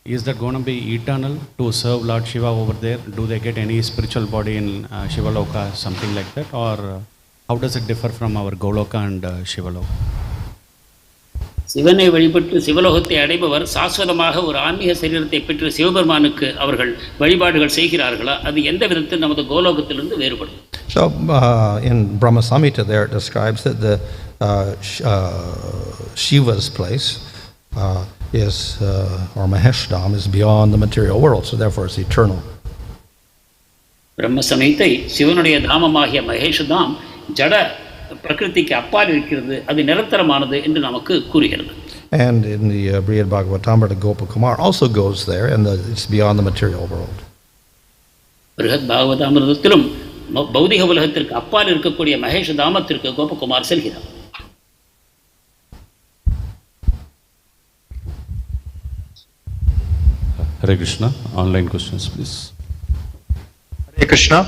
Speaker 5: is that going to be eternal to serve Lord Shiva over there? Do they get any spiritual body in Shivaloka, something like that? Or how does it differ from our Goloka and Shivaloka?
Speaker 3: சிவனை வழிபட்டு சிவலோகத்தை அடைபவர் சாஸ்வதமாக ஒரு ஆன்மீக சரீரத்தை பெற்று சிவபெருமானுக்கு அவர்கள் வழிபாடுகள் செய்கிறார்களா? அது எந்த விதத்தில் நமது கோலோகத்திலிருந்து வேறுபடும்?
Speaker 1: So in Brahma Samhita there it describes that the Shiva's place is or Maheshdam is beyond the material world, so therefore it's eternal.
Speaker 3: பிரம்ம சமீதை சிவனுடைய தாமமாகிய மகேஷதாம் ஜட பிரகிருதிக்கு அப்பால் இருக்கிறது, அது நிரந்தரமானது என்று நமக்கு கூறுகிறது.
Speaker 1: And in the śrī-bhagavān, the Gopakumar also goes there, and it's beyond the material world.
Speaker 3: பிருஹத் பாகவதாமிருதத்திலும் பௌதிக உலகத்திற்கு அப்பால் இருக்கக்கூடிய மகேஷ தாமத்திற்கு கோபகுமார் செல்கிறார்.
Speaker 7: Hare Krishna. Online questions, please.
Speaker 8: Hare Krishna.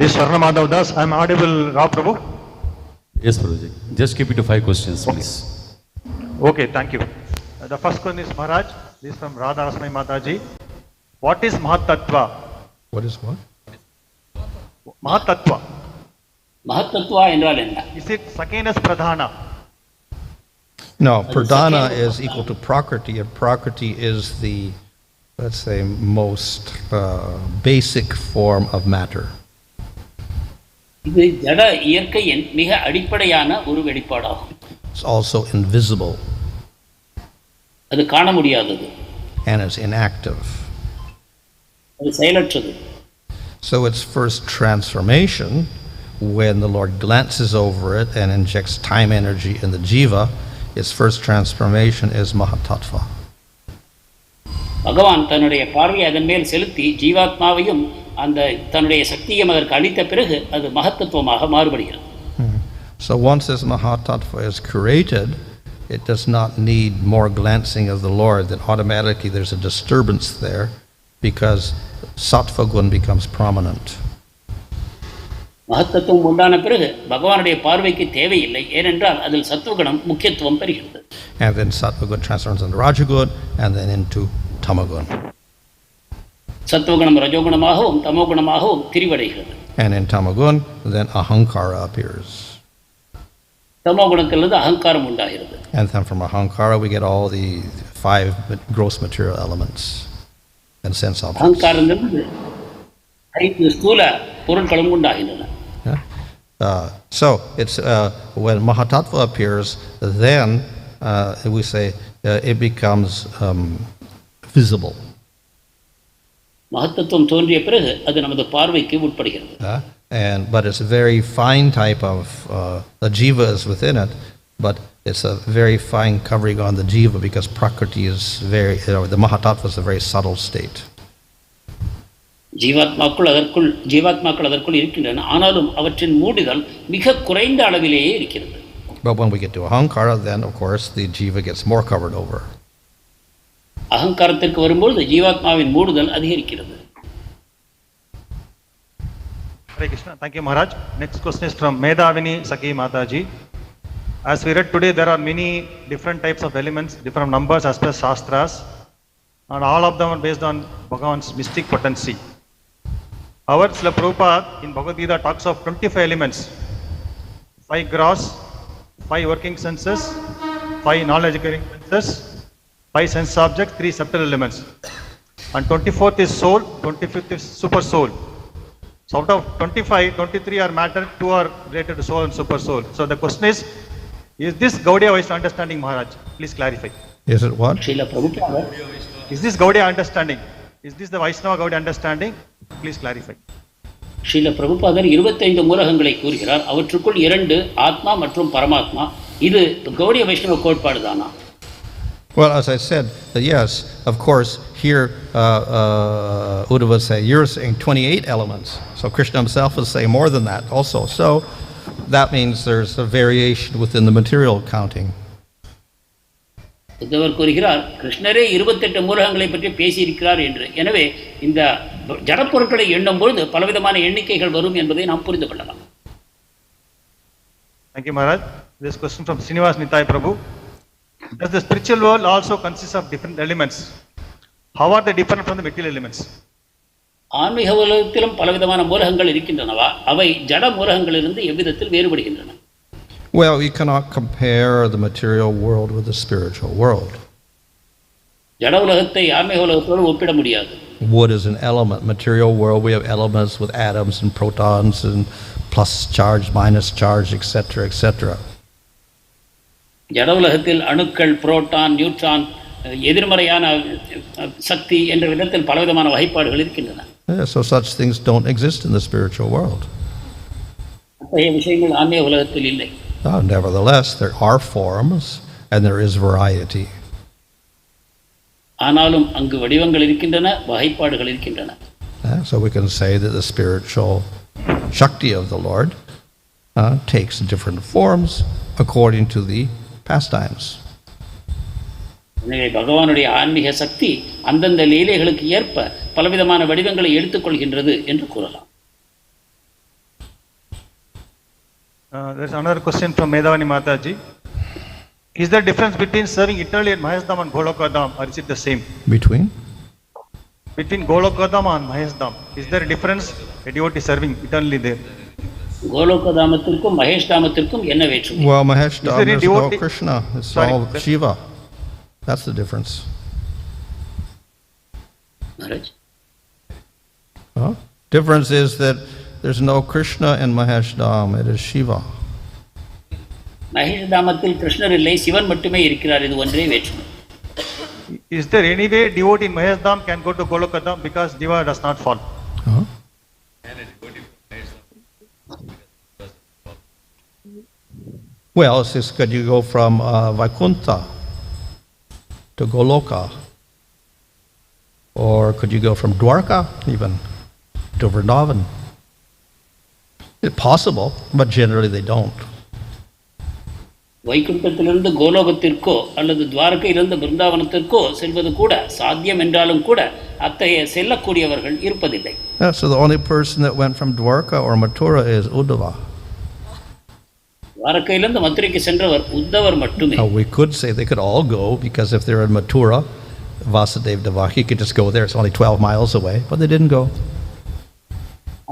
Speaker 8: This is Swarna Madhav Das. I am audible, Rao Prabhu?
Speaker 7: Yes, Prabhuji. Just keep it to 5 questions, please.
Speaker 8: Okay, thank you. The first one is Maharaj. This is from Radha Rasmai Mataji. What is Mahatattva?
Speaker 1: What is what?
Speaker 8: Mahatattva.
Speaker 3: மகத்தத்துவா என்றால் என்ன?
Speaker 8: Is it Sakenas Pradhana?
Speaker 1: No, pradhana is equal to prakriti, and prakriti is the, let's say, most basic form of matter.
Speaker 3: இது ஜட இயற்கையின் மிக அடிப்படையான ஒரு வெளிப்பாடாகும்.
Speaker 1: It's also invisible.
Speaker 3: அது காண முடியாதது.
Speaker 1: And it's inactive.
Speaker 3: அது செயலற்றது.
Speaker 1: So its first transformation, when the Lord glances over it and injects time energy in the jiva, its first transformation is mahatattva.
Speaker 3: பகவான் தன்னுடைய பார்வையை அதன் மேல் செலுத்தி ஜீவாத்மாவையும் அந்த தன்னுடைய சக்தியும் அதற்கு அளித்த பிறகு அது மகத்தத்துவமாக மாறுபடுகிறது.
Speaker 1: So once this Mahatattva is created, it does not need more glancing of the Lord, that automatically there's a disturbance there because sattva gun becomes prominent.
Speaker 3: மகத்தத்துவம் உண்டான பிறகு பகவானுடைய பார்வைக்கு தேவையில்லை, ஏனென்றால் அதில் சத்துவகுணம் முக்கியத்துவம் பெறுகிறது.
Speaker 1: And then sattva gun transforms into rajagun and then into tamagun.
Speaker 3: சத்துவகுணம் ரஜோகுணமாகவும் தமோகுணமாகவும் திரிவடைகிறது.
Speaker 1: And in tamagun, then ahankara appears.
Speaker 3: தமோகுணத்திலிருந்து அகங்காரம் உண்டாகிறது.
Speaker 1: And then from ahankara we get all the 5 gross material elements and sense objects.
Speaker 3: அகங்காரத்திலிருந்து 5 ஸ்தூல பொருட்களும் உண்டாகின்றன.
Speaker 1: So it's when Mahatattva appears, then we say it becomes visible.
Speaker 3: மகத்தத்துவம் தோன்றிய பிறகு அது நமது பார்வைக்கு உட்படுகிறது.
Speaker 1: But it's a very fine type of the jiva is within it, but it's a very fine covering on the jiva because prakriti is very, the Mahatattva is a very subtle state.
Speaker 3: ஜீவாத்மாக்கள் அதற்குள் இருக்கின்றன, ஆனாலும் அவற்றின் மூடுதல் மிக குறைந்த அளவிலேயே இருக்கிறது.
Speaker 1: But when we get to ahankara, then of course the jiva gets more covered over.
Speaker 3: அகங்காரத்திற்கு வரும்போது ஜீவாத்மாவின் மூடுதல் அதிகரிக்கிறது.
Speaker 8: Hare Krishna. Thank you, Maharaj. Next question is from Medhavini Saki Mataji. As we read today, there are many different types of elements, different numbers as per Shastras, and all of them are based on Bhagavan's mystic potency. Our Srila Prabhupada in Bhagavad Gita talks of 25 elements, 5 gross, 5 working senses, 5 knowledge-acquiring senses, 5 sense objects, 3 subtle elements. And 24th is soul, 25th is super soul. So out of 25, 23 are matter, 2 are related to soul and super soul. So the question is this Gaudiya Vaishnava understanding, Maharaj? Please clarify.
Speaker 1: Is it what?
Speaker 3: Srila பிரபுபாதர்
Speaker 8: Is this Gaudiya understanding? Is this the Vaishnava Gaudiya understanding? Please clarify.
Speaker 3: Srila பிரபுபாதர் 25 மூலகங்களை கூறுகிறார். அவற்றுக்குள் 2 ஆத்மா மற்றும் பரமாத்மா. இது கௌடிய வைஷ்ணவ கோட்பாடு தானா?
Speaker 1: Well, as I said, yes, of course, here Uddhava would say, you're saying 28 elements. So Kṛṣṇa himself will say more than that also. So that means there's a variation within the material counting.
Speaker 3: உத்தவர் கூறுகிறார், கிருஷ்ணரே 28 மூலகங்களை பற்றி பேசியிருக்கிறார் என்று. எனவே இந்த ஜடப்பொருட்களை எண்ணும் பொழுது பலவிதமான எண்ணிக்கைகள் வரும் என்பதை நாம் புரிந்து கொள்ளலாம்.
Speaker 8: Thank you, Maharaj. This question from Srinivas Nitai Prabhu. Does the spiritual world also consist of different elements? How are they different from the material elements?
Speaker 3: ஆன்மீக உலகத்திலும் பலவிதமான மூலகங்கள் இருக்கின்றனவா? அவை ஜட மூலகங்களிலிருந்து எவ்விதத்தில் வேறுபடுகின்றன?
Speaker 1: Well, you cannot compare the material world with the spiritual world.
Speaker 3: ஜட உலகத்தை ஆன்மீக உலகத்தோடு ஒப்பிட முடியாது.
Speaker 1: Wood is an element. Material world, we have elements with atoms and protons and plus charge, minus charge, etc., etc.
Speaker 3: ஜட உலகத்தில் அணுக்கள், proton, neutron, எதிர்மறையான சக்தி என்ற விதத்தில் பலவிதமான வகைப்பாடுகள் இருக்கின்றன.
Speaker 1: So such things don't exist in the spiritual world.
Speaker 3: அத்தகைய விஷயங்கள் ஆன்மீக உலகத்தில் இல்லை.
Speaker 1: Nevertheless, there are forms and there is variety.
Speaker 3: ஆனாலும் அங்கு வடிவங்கள் இருக்கின்றன, வகைப்பாடுகள் இருக்கின்றன.
Speaker 1: So we can say that the spiritual Shakti of the Lord takes different forms according to the pastimes.
Speaker 3: எனவே பகவானுடைய ஆன்மீக சக்தி அந்தந்த லீலைகளுக்கு ஏற்ப பலவிதமான வடிவங்களை எடுத்துக்கொள்கின்றது என்று கூறலாம்.
Speaker 8: There's another question from Medhavani Mataji. Is there difference between serving eternally at Mahesdam and Golokadam, or is it the same?
Speaker 1: Between
Speaker 8: Golokadam and Mahesdam, is there a difference? A devotee serving eternally there.
Speaker 3: கோலோகதாமத்திற்கும் மகேஷ்தாமத்திற்கும் என்ன வேற்றுமை?
Speaker 1: Well, Maheshdam
Speaker 8: Is there
Speaker 1: is no
Speaker 8: devotee-
Speaker 1: Kṛṣṇa, it's
Speaker 8: Sorry,
Speaker 1: all Shiva. That's the difference.
Speaker 3: Maharaj,
Speaker 1: Difference is that there's no Kṛṣṇa in Maheshdam, it is Shiva.
Speaker 3: மகேஷ்தாமத்தில் கிருஷ்ணர் இல்லை, சிவன் மட்டுமே இருக்கிறார். இது ஒன்றே வேற்றுமை.
Speaker 8: Is there any way devotee in Mahesdam can go to Golokadam because Diva does not fall?
Speaker 1: Huh? Well, it's just, could you go from Vaikuntha to Goloka? Or could you go from Dwarka even to Vrindavan? It's possible, but generally they don't.
Speaker 3: வைகுண்டத்திலிருந்து கோலோகத்திற்கோ அல்லது துவாரகையிலிருந்து பிருந்தாவனத்திற்கோ செல்வது கூட சாத்தியம் என்றாலும் கூட அத்தகைய செல்லக்கூடியவர்கள் இருப்பதில்லை.
Speaker 1: So the only person that went from Dwarka or Mathura is Uddhava.
Speaker 3: துவாரகையிலிருந்து மதுரைக்கு சென்றவர் உத்தவர் மட்டுமே.
Speaker 1: Now we could say they could all go because if they're in Mathura, Vasudeva Devaki could just go there. It's only 12 miles away, but they didn't go.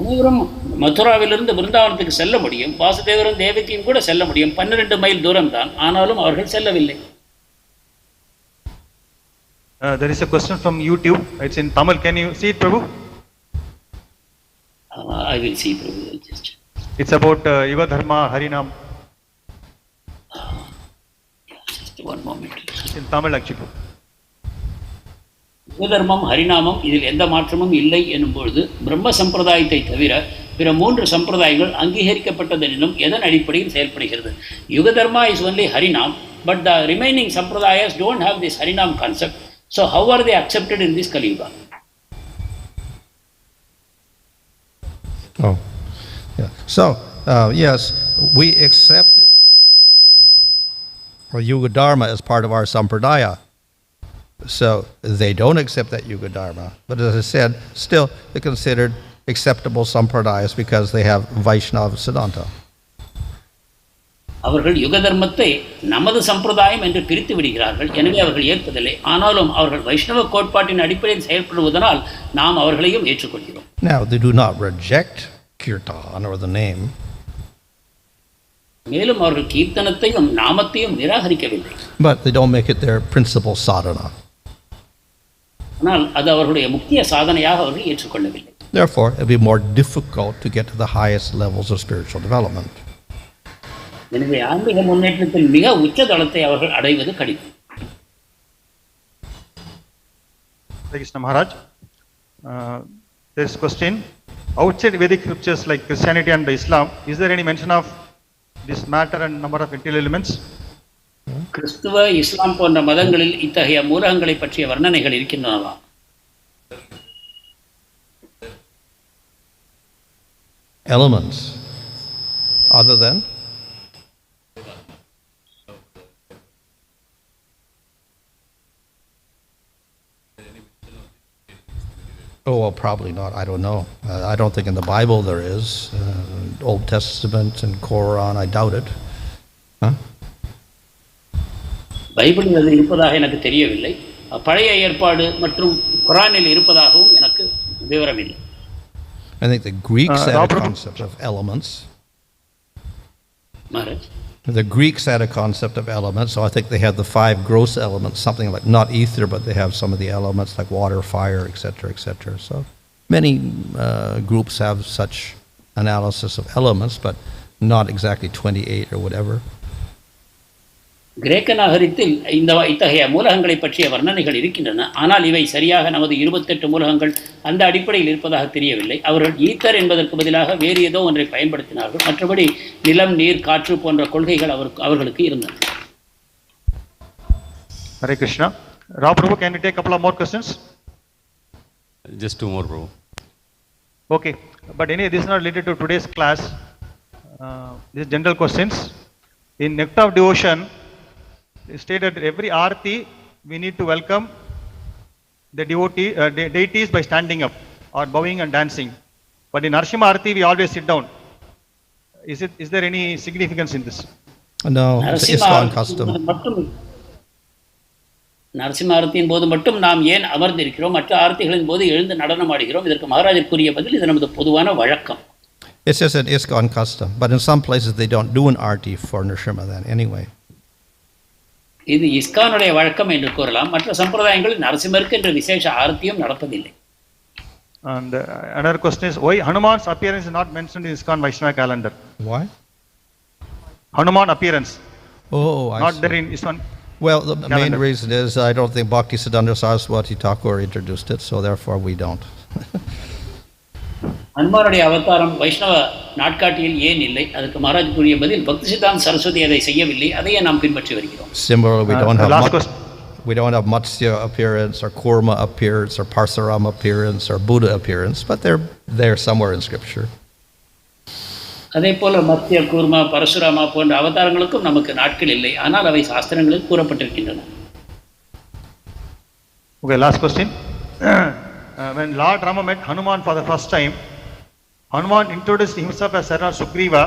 Speaker 3: அனைவரும் மதுராவிலிருந்து பிருந்தாவனத்துக்கு செல்ல முடியும், வாசுதேவரும் தேவகியும் கூட செல்ல முடியும், 12 mile தூரம் தான், ஆனாலும் அவர்கள் செல்லவில்லை.
Speaker 8: There is a question from YouTube. It's in Tamil. Can you see it, Prabhu?
Speaker 3: I will see, Prabhu. Just.
Speaker 8: It's about Yuga Dharma, Harinam.
Speaker 3: Just one moment.
Speaker 8: It's in Tamil actually.
Speaker 3: யுகதர்மம் ஹரிநாமம் இதில் எந்த மாற்றமும் இல்லை எனும்பொழுது பிரம்ம சம்பிரதாயத்தை தவிர பிற 3 சம்பிரதாயங்கள் அங்கீகரிக்கப்பட்டதெனினும் எதன் அடிப்படையில் செயல்படுகிறது? Yugadharma is only Harinam, but the remaining sampradayas don't have this Harinam concept. So how are they accepted in this Kaliyuga?
Speaker 1: Oh, yeah. So, yes, we accept Yuga Dharma as part of our sampradāya. So they don't accept that Yuga Dharma. But as I said, still they're considered acceptable sampradayas because they have Vaishnava Siddhanta.
Speaker 3: அவர்கள் யுக தர்மத்தை நமது சம்பிரதாயம் என்று பிரித்து விடுகிறார்கள். எனவே அவர்கள் ஏற்பதில்லை. ஆனாலும் அவர்கள் வைஷ்ணவ கோட்பாட்டின் அடிப்படையில் செயல்படுவதனால் நாம் அவர்களையும் ஏற்றுக்கொள்கிறோம்.
Speaker 1: Now they do not reject kirtan or the name.
Speaker 3: மேலும் அவர்கள் கீர்த்தனத்தையும் நாமத்தையும் நிராகரிக்கவில்லை.
Speaker 1: But they don't make it their principal sadhana.
Speaker 3: ஆனால் அது அவர்களுடைய முக்கிய சாதனையாக அவர்கள் ஏற்றுக்கொள்ளவில்லை.
Speaker 1: Therefore, it will be more difficult to get to the highest levels of spiritual development.
Speaker 3: எனவே ஆன்மீக முன்னேற்றத்தில் மிக உச்ச தளத்தை அவர்கள் அடைவது கடினம்.
Speaker 8: Kṛṣṇa Maharaj, there is a question. Outside Vedic scriptures like Christianity and Islam, is there any mention of this matter and number of material elements?
Speaker 3: கிறிஸ்துவ இஸ்லாம் போன்ற மதங்களில் இத்தகைய மூலகங்களை பற்றிய வர்ணனைகள் இருக்கின்றனவா?
Speaker 1: Elements other than oh, well, probably not. I don't know. I don't think in the Bible there is. Old Testament and Quran, I doubt it. Huh?
Speaker 3: பைபிளில் அது இருப்பதாக எனக்கு தெரியவில்லை. பழைய ஏற்பாடு மற்றும் குரானில் இருப்பதாகவும் எனக்கு விவரம் இல்லை.
Speaker 1: I think the Greeks had a concept of elements.
Speaker 3: Maharaj.
Speaker 1: The Greeks had a concept of elements, so I think they have the 5 gross elements, something like not ether, but they have some of the elements like water, fire, etc., etc. So many groups have such analysis of elements, but not exactly 28 or whatever.
Speaker 3: கிரேக்க நாகரிகத்தில் இத்தகைய மூலகங்களை பற்றிய வர்ணனைகள் இருக்கின்றன. ஆனால் இவை சரியாக நமது 28 மூலகங்கள் அந்த அடிப்படையில் இருப்பதாக தெரியவில்லை. அவர்கள் ஈத்தர் என்பதற்கு பதிலாக வேறு ஏதோ ஒன்றை பயன்படுத்தினார்கள். மற்றபடி நிலம், நீர், காற்று போன்ற கொள்கைகள் அவர்களுக்கு இருந்தன.
Speaker 8: Hare Krishna. Rao Prabhu, can you take a couple of more questions?
Speaker 7: Just 2 more, bro.
Speaker 8: Okay, but anyway, this is not related to today's class. These general questions. In Nectar of Devotion, it stated that every arati we need to welcome the deities by standing up or bowing and dancing. But in Narsimha Arati we always sit down. Is there any significance in this?
Speaker 1: No, it's ISKCON custom.
Speaker 3: Narasimha ஆரத்தியின் போது மட்டும் நாம் ஏன் அமர்ந்திருக்கிறோம், மற்ற ஆரத்திகளின் போது எழுந்து நடனம் ஆடுகிறோம்? இதற்கு மகாராஜர் கூறிய பதில் இது நமது பொதுவான வழக்கம்.
Speaker 1: It's just an ISKCON custom, but in some places they don't do an arti for Nrsimha then anyway.
Speaker 3: இது இஸ்கானுடைய வழக்கம் என்று கூறலாம். மற்ற சம்பிரதாயங்களில் நரசிம்மருக்கு என்ற விசேஷ ஆரத்தியும் நடப்பதில்லை.
Speaker 8: And another question is, why Hanuman's appearance is not mentioned in ISKCON Vaishnava calendar?
Speaker 1: Why?
Speaker 8: Hanuman appearance.
Speaker 1: Oh, I
Speaker 8: not
Speaker 1: see.
Speaker 8: there in ISKCON.
Speaker 1: Well, the main
Speaker 8: calendar.
Speaker 1: reason is I don't think Bhaktisiddhanta Saraswati Thakur introduced it, so therefore we don't.
Speaker 3: ஹனுமானுடைய அவதாரம் வைஷ்ணவ நாட்காட்டியில் ஏன் இல்லை? அதுக்கு மகாராஜ் கூறிய பதில் பக்திசித்தாந்த சரஸ்வதி அதை செய்யவில்லை, அதையே நாம் பின்பற்றி வருகிறோம்.
Speaker 1: Similarly, we don't have Matsya appearance or Kurma appearance or Parsaram appearance or Buddha appearance, but they're there somewhere in Scripture.
Speaker 3: அதே போல் மத்திய கூர்மா பரசுராமா போன்ற அவதாரங்களுக்கும் நமக்கு நாட்கள் இல்லை, ஆனால் அவை சாஸ்திரங்களில் கூறப்பட்டிருக்கின்றன.
Speaker 8: Okay, last question. When Lord Rama met Hanuman for the first time, Hanuman introduced himself as Sarvatra Sugriva,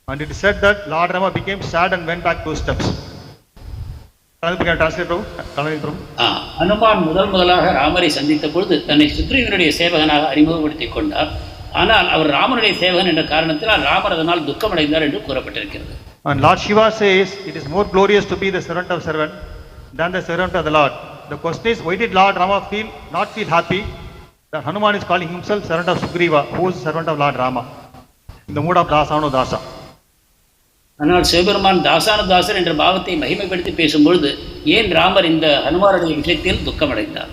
Speaker 8: and it is said that Lord Rama became sad and went back 2 steps.
Speaker 3: Hanuman முதலாக ராமரை சந்தித்த பொழுது தன்னை சுக்ரீவனுடைய சேவகனாக அறிமுகப்படுத்திக் கொண்டார். ஆனால் அவர் ராமனுடைய சேவகன் என்ற காரணத்தினால் ராமர் அதனால் துக்கமடைந்தார் என்று கூறப்பட்டிருக்கிறது.
Speaker 8: And Lord Shiva says it is more glorious to be the servant of servant than the servant of the Lord. The question is, why did Lord Rama not feel happy that Hanuman is calling himself servant of Sugriva, who is servant of Lord Rama, in the mood of dasano dasa?
Speaker 3: ஆனால் சிவபெருமான் தாசானுதாசர் என்ற பாவத்தை மகிமைப்படுத்தி பேசும்பொழுது ஏன் ராமர் இந்த ஹனுமானுடைய விஷயத்தில் துக்கமடைந்தார்?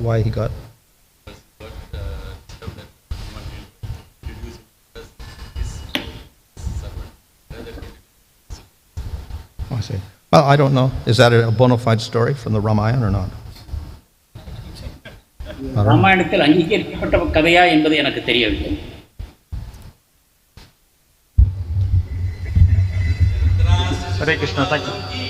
Speaker 1: Why he got? I see. Well, I don't know. Is that a bona fide story from the Ramayana or not?
Speaker 3: ராமாயணத்தில் அங்கீகரிக்கப்பட்ட கதையா என்பது எனக்கு தெரியவில்லை.
Speaker 8: Hare Krishna, thank you.